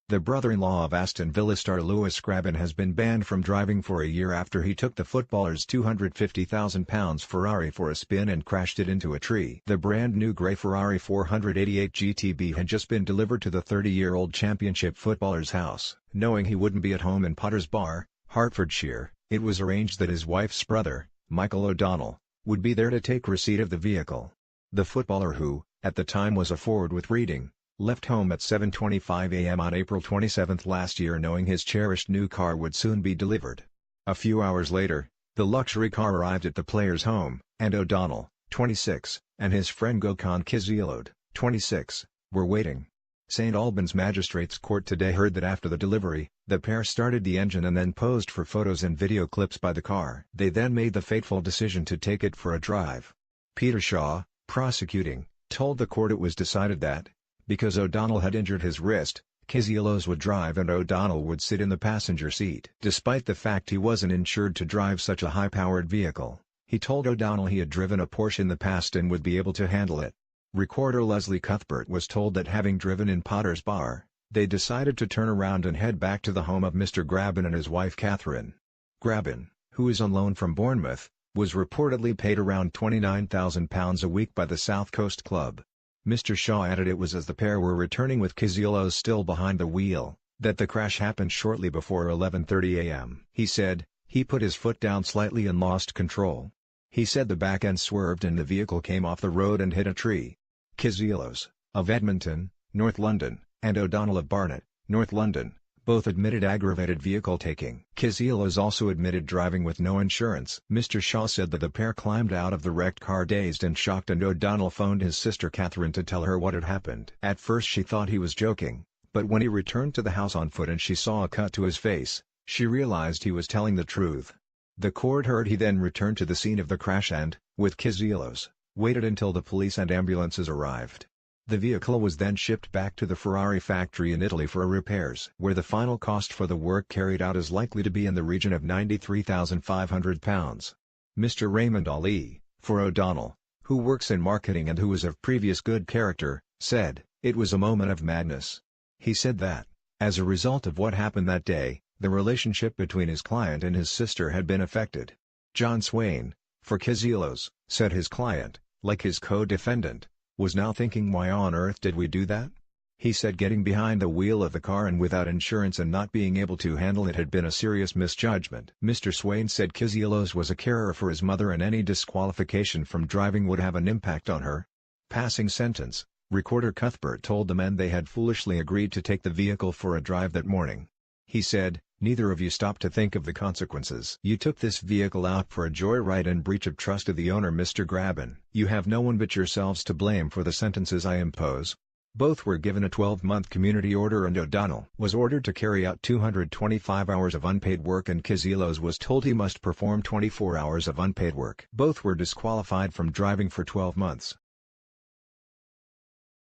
The brother-in-law of Aston Villa star Lewis Grabban has been banned from driving for a year after he took the footballer's £250,000 Ferrari for a spin and crashed it into a tree. The brand-new grey Ferrari 488 GTB had just been delivered to the 30-year-old Championship footballer's house. Knowing he wouldn't be at home in Potters Bar, Hertfordshire, it was arranged that his wife's brother, Michael O'Donnell, would be there to take receipt of the vehicle. The footballer, who, at the time was a forward with Reading, left home at 7:25 a.m. on April 27 last year knowing his cherished new car would soon be delivered. A few hours later, the luxury car arrived at the player's home, and O'Donnell, 26, and his friend Gökhan Kızılöz, 26, were waiting. St Albans Magistrates Court today heard that after the delivery, the pair started the engine and then posed for photos and video clips by the car. They then made the fateful decision to take it for a drive. Peter Shaw, prosecuting, told the court it was decided that, because O'Donnell had injured his wrist, Kızılöz would drive and O'Donnell would sit in the passenger seat. Despite the fact he wasn't insured to drive such a high-powered vehicle, he told O'Donnell he had driven a Porsche in the past and would be able to handle it. Recorder Leslie Cuthbert was told that having driven in Potters Bar, they decided to turn around and head back to the home of Mr. Grabban and his wife Catherine. Grabban, who is on loan from Bournemouth, was reportedly paid around £29,000 a week by the South Coast club. Mr. Shaw added it was as the pair were returning with Kızılöz still behind the wheel, that the crash happened shortly before 11:30 a.m. He said, he put his foot down slightly and lost control. He said the back end swerved and the vehicle came off the road and hit a tree. Kızılöz, of Edmonton, North London, and O'Donnell of Barnet, North London, both admitted aggravated vehicle taking. Kızılöz also admitted driving with no insurance. Mr. Shaw said that the pair climbed out of the wrecked car dazed and shocked and O'Donnell phoned his sister Catherine to tell her what had happened. At first she thought he was joking, but when he returned to the house on foot and she saw a cut to his face, she realized he was telling the truth. The court heard he then returned to the scene of the crash and, with Kızılöz, waited until the police and ambulances arrived. The vehicle was then shipped back to the Ferrari factory in Italy for repairs, where the final cost for the work carried out is likely to be in the region of £93,500. Mr. Raymond Ali, for O'Donnell, who works in marketing and who is of previous good character, said, "It was a moment of madness." He said that, as a result of what happened that day, the relationship between his client and his sister had been affected. John Swain, for Kızılöz, said his client, like his co-defendant, was now thinking, why on earth did we do that? He said getting behind the wheel of the car and without insurance and not being able to handle it had been a serious misjudgment. Mr. Swain said Kızılöz was a carer for his mother and any disqualification from driving would have an impact on her. Passing sentence, Recorder Cuthbert told the men they had foolishly agreed to take the vehicle for a drive that morning. He said, "Neither of you stopped to think of the consequences. You took this vehicle out for a joyride and breach of trust of the owner, Mr. Grabban. You have no one but yourselves to blame for the sentences I impose." Both were given a 12-month community order and O'Donnell was ordered to carry out 225 hours of unpaid work and Kızılöz was told he must perform 24 hours of unpaid work. Both were disqualified from driving for 12 months.